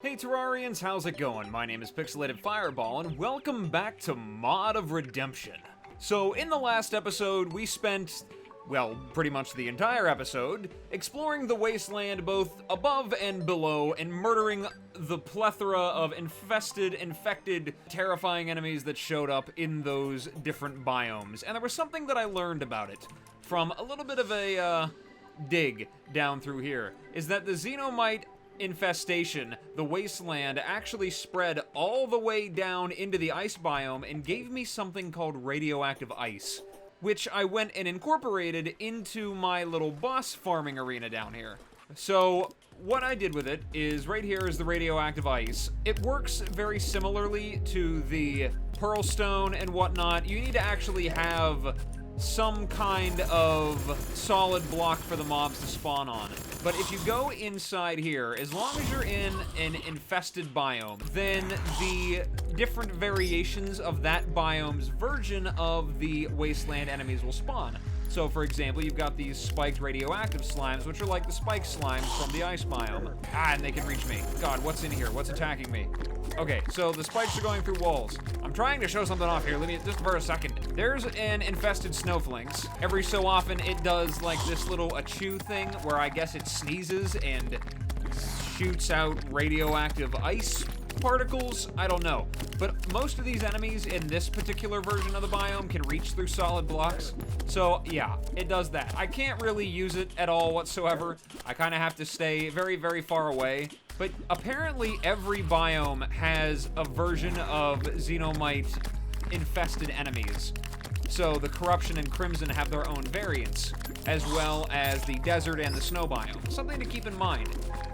Hey Terrarians, how's it going? My name is Pixelated Fireball, and welcome back to Mod of Redemption. So, in the last episode, we spent, well, pretty much the entire episode, exploring the Wasteland both above and below, and murdering the plethora of infected, terrifying enemies that showed up in those different biomes. And there was something that I learned about it from a little bit of a, dig down through here, is that the xenomite infestation, the Wasteland, actually spread all the way down into the ice biome and gave me something called radioactive ice, which I went and incorporated into my little boss farming arena down here. So what I did with it is, right here is the radioactive ice. It works very similarly to the pearl stone and whatnot. You need to actually have some kind of solid block for the mobs to spawn on. But if you go inside here, as long as you're in an infested biome, then the different variations of that biome's version of the Wasteland enemies will spawn. So, for example, you've got these spiked radioactive slimes, which are like the spike slimes from the ice biome. Ah, and they can reach me. God, what's in here? What's attacking me? Okay, so the spikes are going through walls. I'm trying to show something off here. Let me, just for a second. There's an infested snowflakes. Every so often, it does like this little achoo thing where I guess it sneezes and shoots out radioactive ice particles. I don't know. But most of these enemies in this particular version of the biome can reach through solid blocks. So yeah, it does that. I can't really use it at all whatsoever. I kind of have to stay very, very far away. But apparently every biome has a version of xenomite-infested enemies. So the Corruption and Crimson have their own variants, as well as the Desert and the Snow biome. Something to keep in mind.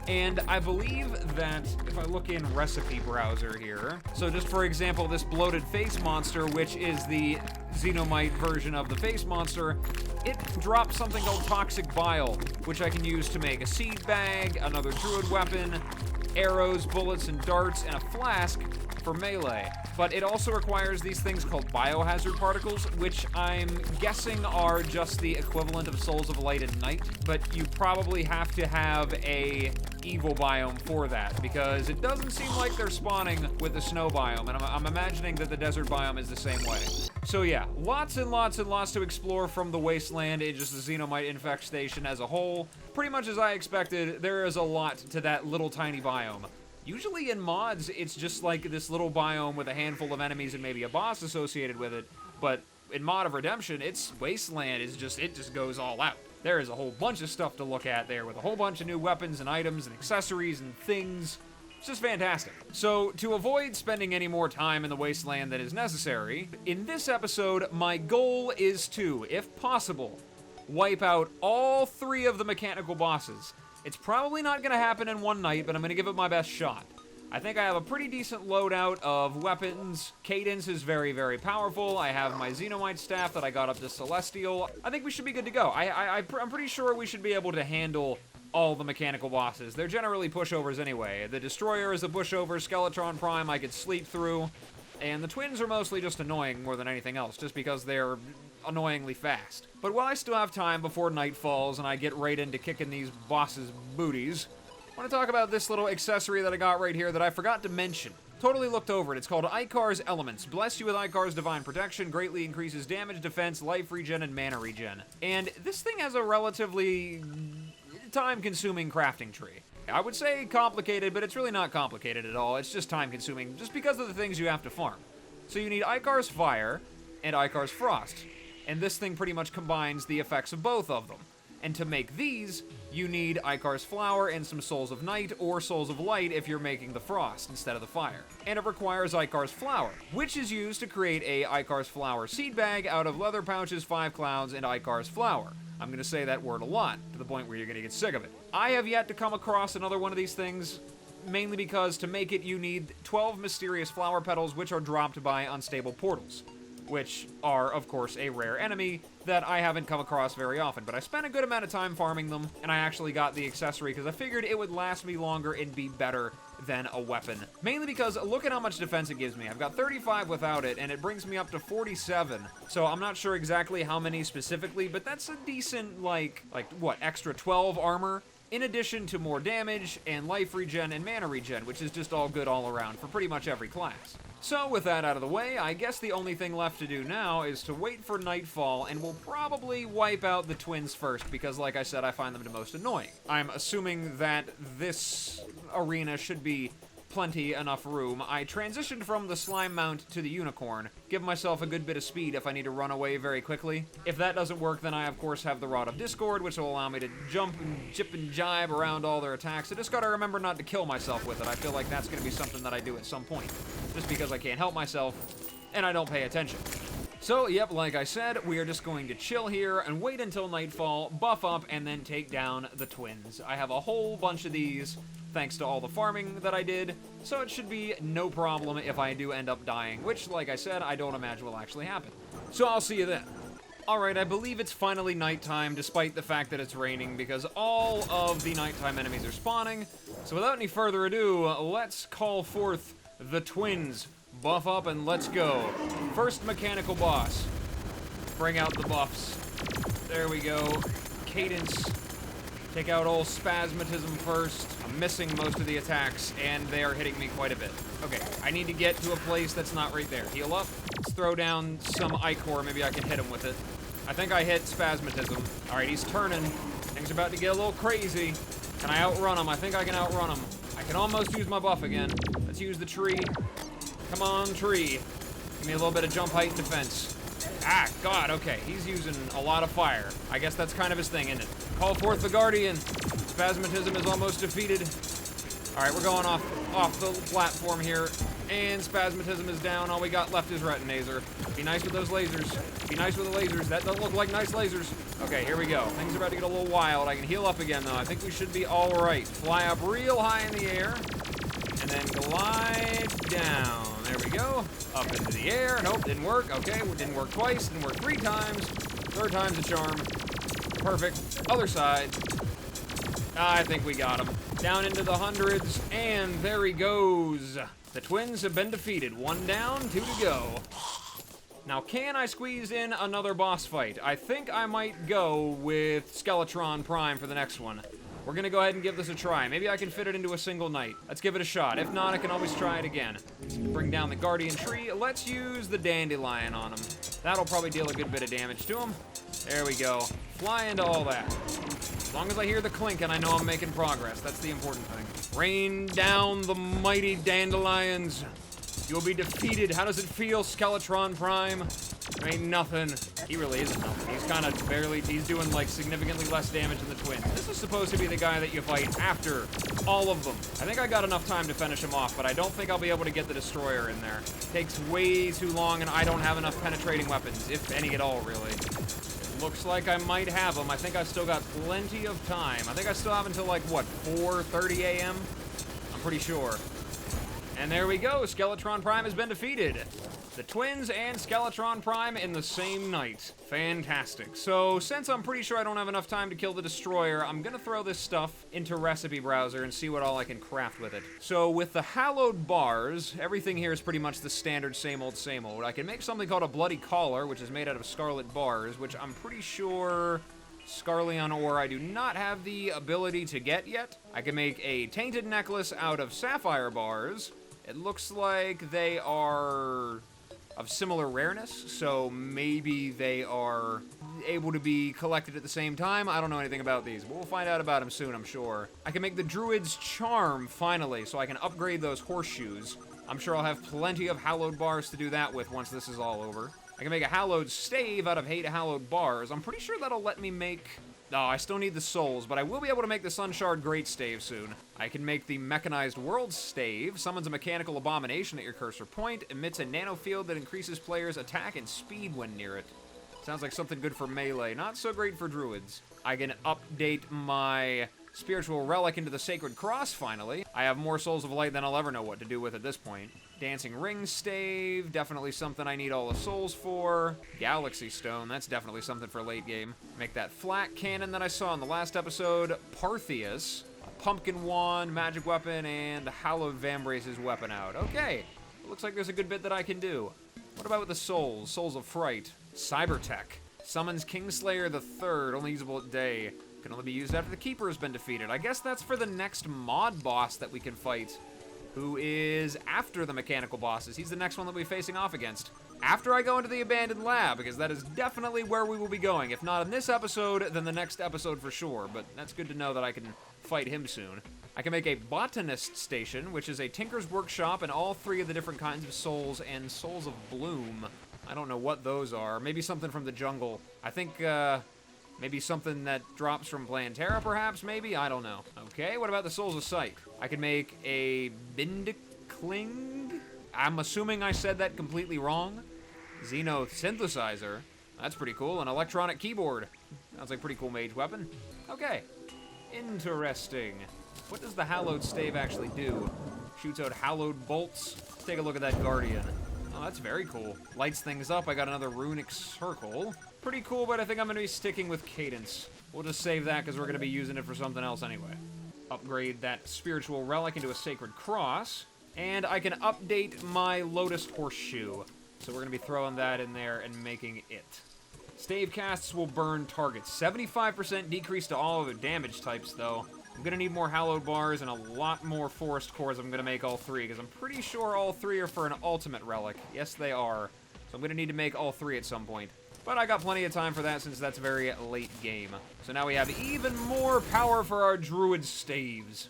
And I believe that if I look in Recipe Browser here, so just for example, this bloated face monster, which is the xenomite version of the face monster, it drops something called Toxic Bile, which I can use to make a seed bag, another druid weapon, arrows, bullets, and darts, and a flask for melee. But it also requires these things called biohazard particles, which I'm guessing are just the equivalent of Souls of Light and Night, but you probably have to have a evil biome for that, because it doesn't seem like they're spawning with the snow biome, and I'm imagining that the desert biome is the same way. So yeah, lots and lots and lots to explore from the Wasteland and just the xenomite infestation as a whole. Pretty much as I expected, there is a lot to that little tiny biome. Usually in mods, it's just like this little biome with a handful of enemies and maybe a boss associated with it, but in Mod of Redemption, it's Wasteland it just goes all out. There is a whole bunch of stuff to look at there with a whole bunch of new weapons and items and accessories and things. It's just fantastic. So, to avoid spending any more time in the Wasteland than is necessary, in this episode, my goal is to, if possible, wipe out all 3 of the mechanical bosses. It's probably not going to happen in one night, but I'm going to give it my best shot. I think I have a pretty decent loadout of weapons. Cadence is very, very powerful. I have my Xenomite staff that I got up to Celestial. I think we should be good to go. I'm pretty sure we should be able to handle all the mechanical bosses. They're generally pushovers anyway. The Destroyer is a pushover, Skeletron Prime I could sleep through, and the twins are mostly just annoying more than anything else, just because they're annoyingly fast. But while I still have time before night falls and I get right into kicking these bosses' booties, I want to talk about this little accessory that I got right here that I forgot to mention. Totally looked over it. It's called Icar's Elements. Bless you with Icar's Divine Protection, greatly increases damage, defense, life regen, and mana regen. And this thing has a relatively time-consuming crafting tree. I would say complicated, but it's really not complicated at all. It's just time-consuming, just because of the things you have to farm. So you need Icar's Fire and Icar's Frost. And this thing pretty much combines the effects of both of them. And to make these, you need Icar's Flower and some Souls of Night or Souls of Light if you're making the Frost instead of the Fire. And it requires Icar's Flower, which is used to create a Icar's Flower seed bag out of leather pouches, 5 clouds, and Icar's Flower. I'm going to say that word a lot, to the point where you're going to get sick of it. I have yet to come across another one of these things, mainly because to make it you need 12 mysterious flower petals, which are dropped by unstable portals, which are, of course, a rare enemy that I haven't come across very often. But I spent a good amount of time farming them, and I actually got the accessory because I figured it would last me longer and be better than a weapon. Mainly because, look at how much defense it gives me. I've got 35 without it, and it brings me up to 47. So I'm not sure exactly how many specifically, but that's a decent, like what, extra 12 armor in addition to more damage and life regen and mana regen, which is just all good all around for pretty much every class. So with that out of the way, I guess the only thing left to do now is to wait for nightfall, and we'll probably wipe out the twins first, because like I said, I find them the most annoying. I'm assuming that this arena should be plenty enough room. I transitioned from the slime mount to the unicorn, give myself a good bit of speed if I need to run away very quickly. If that doesn't work, then I of course have the Rod of Discord, which will allow me to jump and jip and jibe around all their attacks. I just gotta remember not to kill myself with it. I feel like that's gonna be something that I do at some point, just because I can't help myself and I don't pay attention. So, yep, like I said, we are just going to chill here and wait until nightfall, buff up, and then take down the twins. I have a whole bunch of these, thanks to all the farming that I did, so it should be no problem if I do end up dying, which, like I said, I don't imagine will actually happen. So I'll see you then. Alright, I believe it's finally nighttime, despite the fact that it's raining, because all of the nighttime enemies are spawning. So without any further ado, let's call forth the twins. Buff up and let's go. First mechanical boss. Bring out the buffs. There we go. Cadence. Take out old Spasmatism first. I'm missing most of the attacks, and they are hitting me quite a bit. Okay, I need to get to a place that's not right there. Heal up. Let's throw down some Ichor. Maybe I can hit him with it. I think I hit Spasmatism. Alright, he's turning. Things are about to get a little crazy. Can I outrun him? I think I can outrun him. I can almost use my buff again. Let's use the tree. Come on, tree. Give me a little bit of jump height and defense. Ah, God, okay. He's using a lot of fire. I guess that's kind of his thing, isn't it? Call forth the Guardian. Spasmatism is almost defeated. Alright, we're going off the platform here. And Spasmatism is down. All we got left is Retinazer. Be nice with those lasers. Be nice with the lasers. That doesn't look like nice lasers. Okay, here we go. Things are about to get a little wild. I can heal up again, though. I think we should be alright. Fly up real high in the air. And then glide down. There we go. Up into the air. Nope, didn't work. Okay, it didn't work twice. Didn't work 3 times. 3rd time's a charm. Perfect. Other side. I think we got him. Down into the hundreds. And there he goes. The twins have been defeated. 1 down, 2 to go. Now, can I squeeze in another boss fight? I think I might go with Skeletron Prime for the next one. We're gonna go ahead and give this a try. Maybe I can fit it into a single night. Let's give it a shot. If not, I can always try it again. Bring down the Guardian Tree. Let's use the Dandelion on him. That'll probably deal a good bit of damage to him. There we go. Fly into all that. As long as I hear the clinking, I know I'm making progress. That's the important thing. Rain down the mighty dandelions. You'll be defeated. How does it feel, Skeletron Prime? Ain't nothing. He really isn't nothing. He's kind of barely, he's doing like significantly less damage than the twins. This is supposed to be the guy that you fight after all of them. I think I got enough time to finish him off, but I don't think I'll be able to get the Destroyer in there. Takes way too long, and I don't have enough penetrating weapons, if any at all, really. It looks like I might have them. I think I've still got plenty of time. I think I still have until like, what, 4:30 a.m.? I'm pretty sure. And there we go, Skeletron Prime has been defeated. The twins and Skeletron Prime in the same night. Fantastic. So, since I'm pretty sure I don't have enough time to kill the Destroyer, I'm gonna throw this stuff into Recipe Browser and see what all I can craft with it. So, with the hallowed bars, everything here is pretty much the standard same old, same old. I can make something called a Bloody Collar, which is made out of scarlet bars, which I'm pretty sure Scarleon ore I do not have the ability to get yet. I can make a Tainted Necklace out of sapphire bars. It looks like they are of similar rareness, so maybe they are able to be collected at the same time. I don't know anything about these, but we'll find out about them soon, I'm sure. I can make the Druid's Charm, finally, so I can upgrade those horseshoes. I'm sure I'll have plenty of hallowed bars to do that with once this is all over. I can make a hallowed stave out of hallowed bars. I'm pretty sure that'll let me make... Oh, I still need the souls, but I will be able to make the Sunshard Great Stave soon. I can make the Mechanized World Stave. Summons a mechanical abomination at your cursor point. Emits a nano field that increases players' attack and speed when near it. Sounds like something good for melee. Not so great for druids. I can update my Spiritual Relic into the Sacred Cross, finally. I have more Souls of Light than I'll ever know what to do with at this point. Dancing Ring Stave, definitely something I need all the souls for. Galaxy Stone, that's definitely something for late game. Make that Flat Cannon that I saw in the last episode. Parthius, a Pumpkin Wand, Magic Weapon, and Hallowed Vambrace's weapon out. Okay, it looks like there's a good bit that I can do. What about with the souls? Souls of Fright. Cybertech. Summons Kingslayer the Third, only usable at day. Can only be used after the Keeper has been defeated. I guess that's for the next mod boss that we can fight, who is after the mechanical bosses. He's the next one that we'll be facing off against. After I go into the abandoned lab, because that is definitely where we will be going. If not in this episode, then the next episode for sure. But that's good to know that I can fight him soon. I can make a botanist station, which is a tinker's workshop, and all 3 of the different kinds of souls and souls of bloom. I don't know what those are. Maybe something from the jungle. I think, maybe something that drops from Terra, perhaps, maybe? I don't know. Okay, what about the Souls of Sight? I can make a Bindikling? I'm assuming I said that completely wrong. Xenosynthesizer. That's pretty cool. An electronic keyboard. Sounds like a pretty cool mage weapon. Okay. Interesting. What does the Hallowed Stave actually do? Shoots out hallowed bolts. Let's take a look at that Guardian. Oh, that's very cool. Lights things up. I got another runic circle. Pretty cool, but I think I'm going to be sticking with Cadence. We'll just save that because we're going to be using it for something else anyway. Upgrade that spiritual relic into a sacred cross. And I can update my Lotus Horseshoe. So we're going to be throwing that in there and making it. Stave casts will burn targets. 75% decrease to all other damage types, though. I'm going to need more hallowed bars and a lot more forest cores. I'm going to make all 3, because I'm pretty sure all 3 are for an ultimate relic. Yes, they are. So I'm going to need to make all 3 at some point. But I got plenty of time for that since that's very late game. So now we have even more power for our druid staves.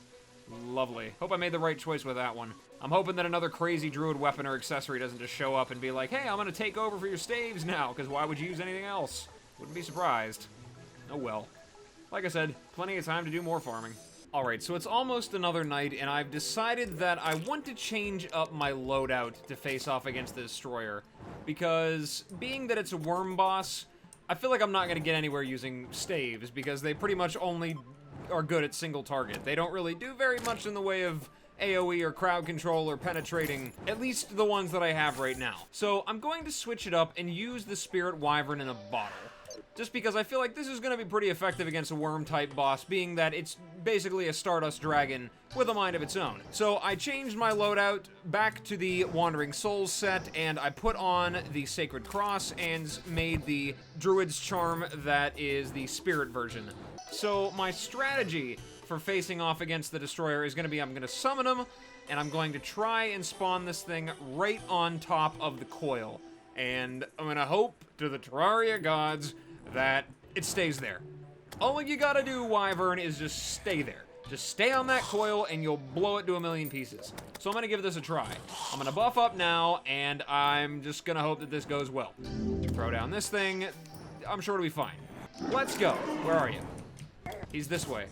Lovely. Hope I made the right choice with that one. I'm hoping that another crazy druid weapon or accessory doesn't just show up and be like, hey, I'm going to take over for your staves now, because why would you use anything else? Wouldn't be surprised. Oh well. Like I said, plenty of time to do more farming. Alright, so it's almost another night, and I've decided that I want to change up my loadout to face off against the Destroyer. Because, being that it's a worm boss, I feel like I'm not going to get anywhere using staves, because they pretty much only are good at single target. They don't really do very much in the way of AoE or crowd control or penetrating, at least the ones that I have right now. So I'm going to switch it up and use the Spirit Wyvern in a bottle. Just because I feel like this is going to be pretty effective against a worm-type boss, being that it's basically a Stardust Dragon with a mind of its own. So I changed my loadout back to the Wandering Souls set, and I put on the Sacred Cross and made the Druid's Charm that is the Spirit version. So my strategy for facing off against the Destroyer is going to be I'm going to summon him, and I'm going to try and spawn this thing right on top of the coil. And I'm going to hope to the Terraria gods that it stays there. All you gotta do, Wyvern, is just stay there. Just stay on that coil and you'll blow it to a million pieces. So I'm gonna give this a try. I'm gonna buff up now, and I'm just gonna hope that this goes well. Throw down this thing. I'm sure it'll be fine. Let's go. Where are you? He's this way.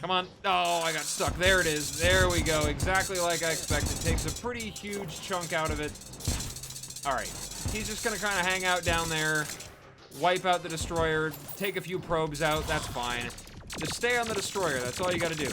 Come on. Oh, I got stuck. There it is. There we go. Exactly like I expected. Takes a pretty huge chunk out of it. Alright. He's just gonna kind of hang out down there. Wipe out the Destroyer, take a few probes out, that's fine. Just stay on the Destroyer, that's all you gotta do.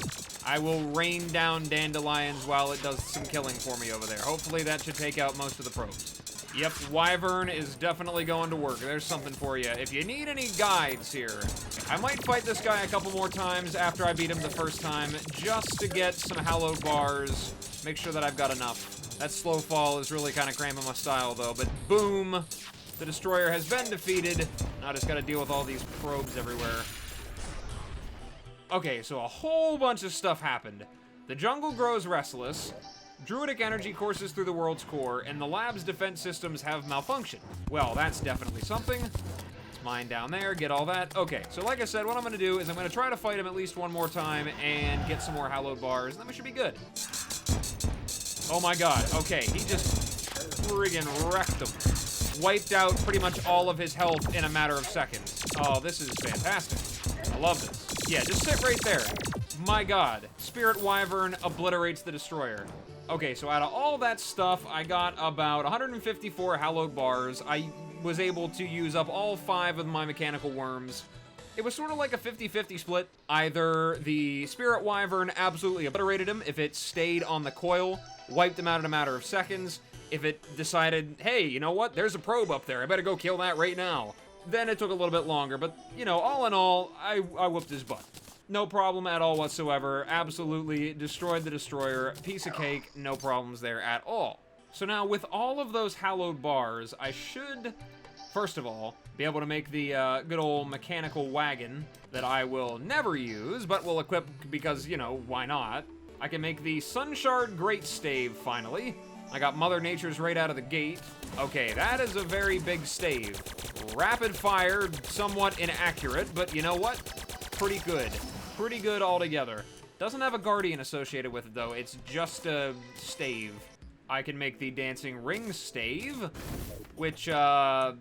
I will rain down dandelions while it does some killing for me over there. Hopefully that should take out most of the probes. Yep, Wyvern is definitely going to work. There's something for you. If you need any guides here, I might fight this guy a couple more times after I beat him the first time, just to get some hallowed bars, make sure that I've got enough. That slow fall is really kind of cramping my style though, but boom! The Destroyer has been defeated. Now I just gotta deal with all these probes everywhere. Okay, so a whole bunch of stuff happened. The jungle grows restless, druidic energy courses through the world's core, and the lab's defense systems have malfunctioned. Well, that's definitely something. Let's mine down there, get all that. Okay, so like I said, what I'm gonna do is I'm gonna try to fight him at least one more time and get some more hallowed bars, and then we should be good. Oh my god, okay, he just friggin' wrecked him. Wiped out pretty much all of his health in a matter of seconds. Oh, this is fantastic. I love this. Yeah, just sit right there. My god. Spirit Wyvern obliterates the Destroyer. Okay, so out of all that stuff, I got about 154 hallowed bars. I was able to use up all 5 of my mechanical worms. It was sort of like a 50-50 split. Either the Spirit Wyvern absolutely obliterated him if it stayed on the coil, wiped him out in a matter of seconds. If it decided, hey, you know what, there's a probe up there, I better go kill that right now. Then it took a little bit longer, but, you know, all in all, I whooped his butt. No problem at all whatsoever, absolutely destroyed the Destroyer, piece of cake, no problems there at all. So now, with all of those hallowed bars, I should, first of all, be able to make the good old mechanical wagon that I will never use, but will equip because, you know, why not? I can make the Sunshard Great Stave, finally. I got Mother Nature's right out of the gate. Okay, that is a very big stave. Rapid fire, somewhat inaccurate, but you know what? Pretty good. Pretty good altogether. Doesn't have a Guardian associated with it, though. It's just a stave. I can make the Dancing Ring Stave, which, I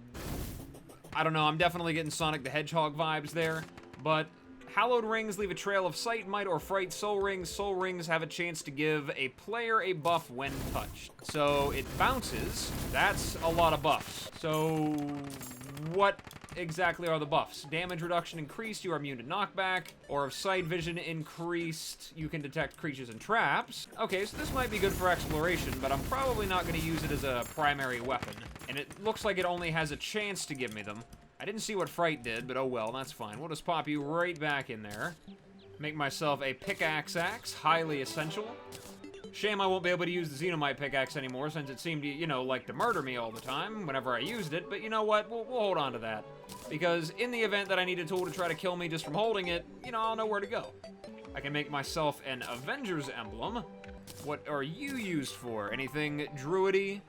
don't know, I'm definitely getting Sonic the Hedgehog vibes there, but Hallowed Rings leave a trail of sight, might, or fright. Soul Rings have a chance to give a player a buff when touched. So it bounces. That's a lot of buffs. So what exactly are the buffs? Damage reduction increased, you are immune to knockback. Or if sight vision increased, you can detect creatures and traps. Okay, so this might be good for exploration, but I'm probably not going to use it as a primary weapon. And it looks like it only has a chance to give me them. I didn't see what Fright did, but oh well, that's fine. We'll just pop you right back in there. Make myself a pickaxe axe, highly essential. Shame I won't be able to use the xenomite pickaxe anymore, since it seemed, you know, like to murder me all the time whenever I used it, but you know what, we'll hold on to that. Because in the event that I need a tool to try to kill me just from holding it, you know, I'll know where to go. I can make myself an Avengers emblem. What are you used for? Anything druidy?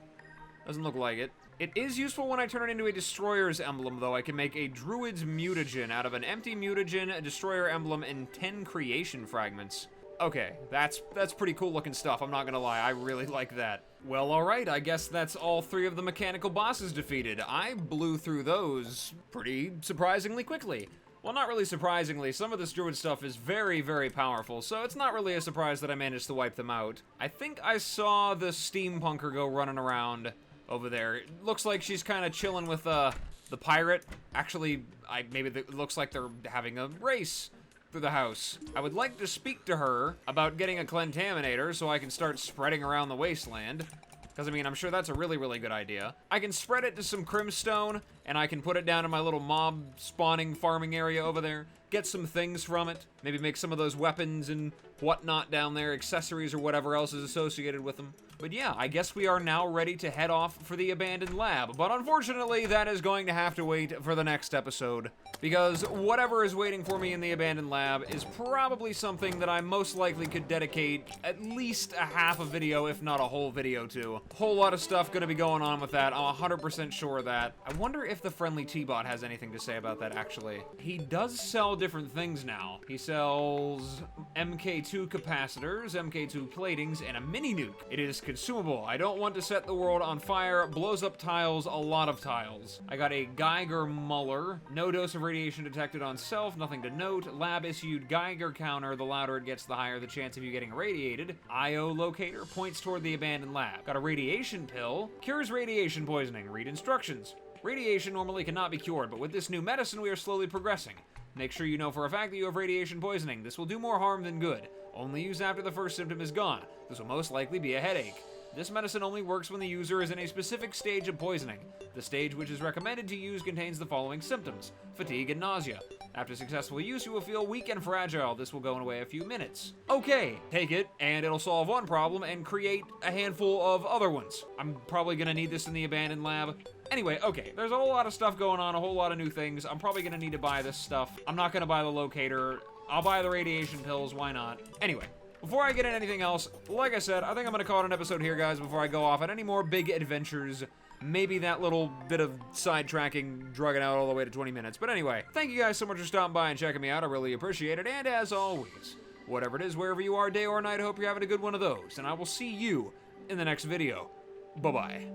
Doesn't look like it. It is useful when I turn it into a Destroyer's emblem, though. I can make a Druid's mutagen out of an empty mutagen, a Destroyer emblem, and 10 creation fragments. Okay, that's pretty cool looking stuff, I'm not gonna lie, I really like that. Well, alright, I guess that's all 3 of the mechanical bosses defeated. I blew through those pretty surprisingly quickly. Well, not really surprisingly, some of this druid stuff is very, very powerful, so it's not really a surprise that I managed to wipe them out. I think I saw the steampunker go running around over there. It looks like she's kind of chilling with the pirate. Actually, it looks like they're having a race through the house. I would like to speak to her about getting a Clentaminator so I can start spreading around the wasteland. Because, I mean, I'm sure that's a really, really good idea. I can spread it to some Crimstone, and I can put it down in my little mob spawning farming area over there. Get some things from it. Maybe make some of those weapons and whatnot down there, accessories or whatever else is associated with them. But yeah, I guess we are now ready to head off for the abandoned lab. But unfortunately, that is going to have to wait for the next episode. Because whatever is waiting for me in the abandoned lab is probably something that I most likely could dedicate at least a half a video, if not a whole video to. A whole lot of stuff gonna be going on with that, I'm 100% sure of that. I wonder if the friendly T-Bot has anything to say about that, actually. He does sell different things now. He sells MK2 capacitors, MK2 platings, and a mini nuke. It is consumable. I don't want to set the world on fire. Blows up tiles, a lot of tiles. I got a Geiger Muller. No dose of radiation detected on self, nothing to note. Lab issued Geiger counter. The louder it gets, the higher the chance of you getting irradiated. IO locator points toward the abandoned lab. Got a radiation pill. Cures radiation poisoning. Read instructions. Radiation normally cannot be cured, but with this new medicine we are slowly progressing. Make sure you know for a fact that you have radiation poisoning. This will do more harm than good. Only use after the first symptom is gone. This will most likely be a headache. This medicine only works when the user is in a specific stage of poisoning. The stage which is recommended to use contains the following symptoms: fatigue and nausea. After successful use, you will feel weak and fragile. This will go away in a few minutes. Okay, take it, and it'll solve one problem and create a handful of other ones. I'm probably gonna need this in the abandoned lab. Anyway, okay, there's a whole lot of stuff going on, a whole lot of new things. I'm probably gonna need to buy this stuff. I'm not gonna buy the locator. I'll buy the radiation pills, why not? Anyway, before I get into anything else, like I said, I think I'm gonna call it an episode here, guys, before I go off on any more big adventures. Maybe that little bit of sidetracking, drugging out all the way to 20 minutes. But anyway, thank you guys so much for stopping by and checking me out. I really appreciate it. And as always, whatever it is, wherever you are, day or night, I hope you're having a good one of those. And I will see you in the next video. Bye-bye.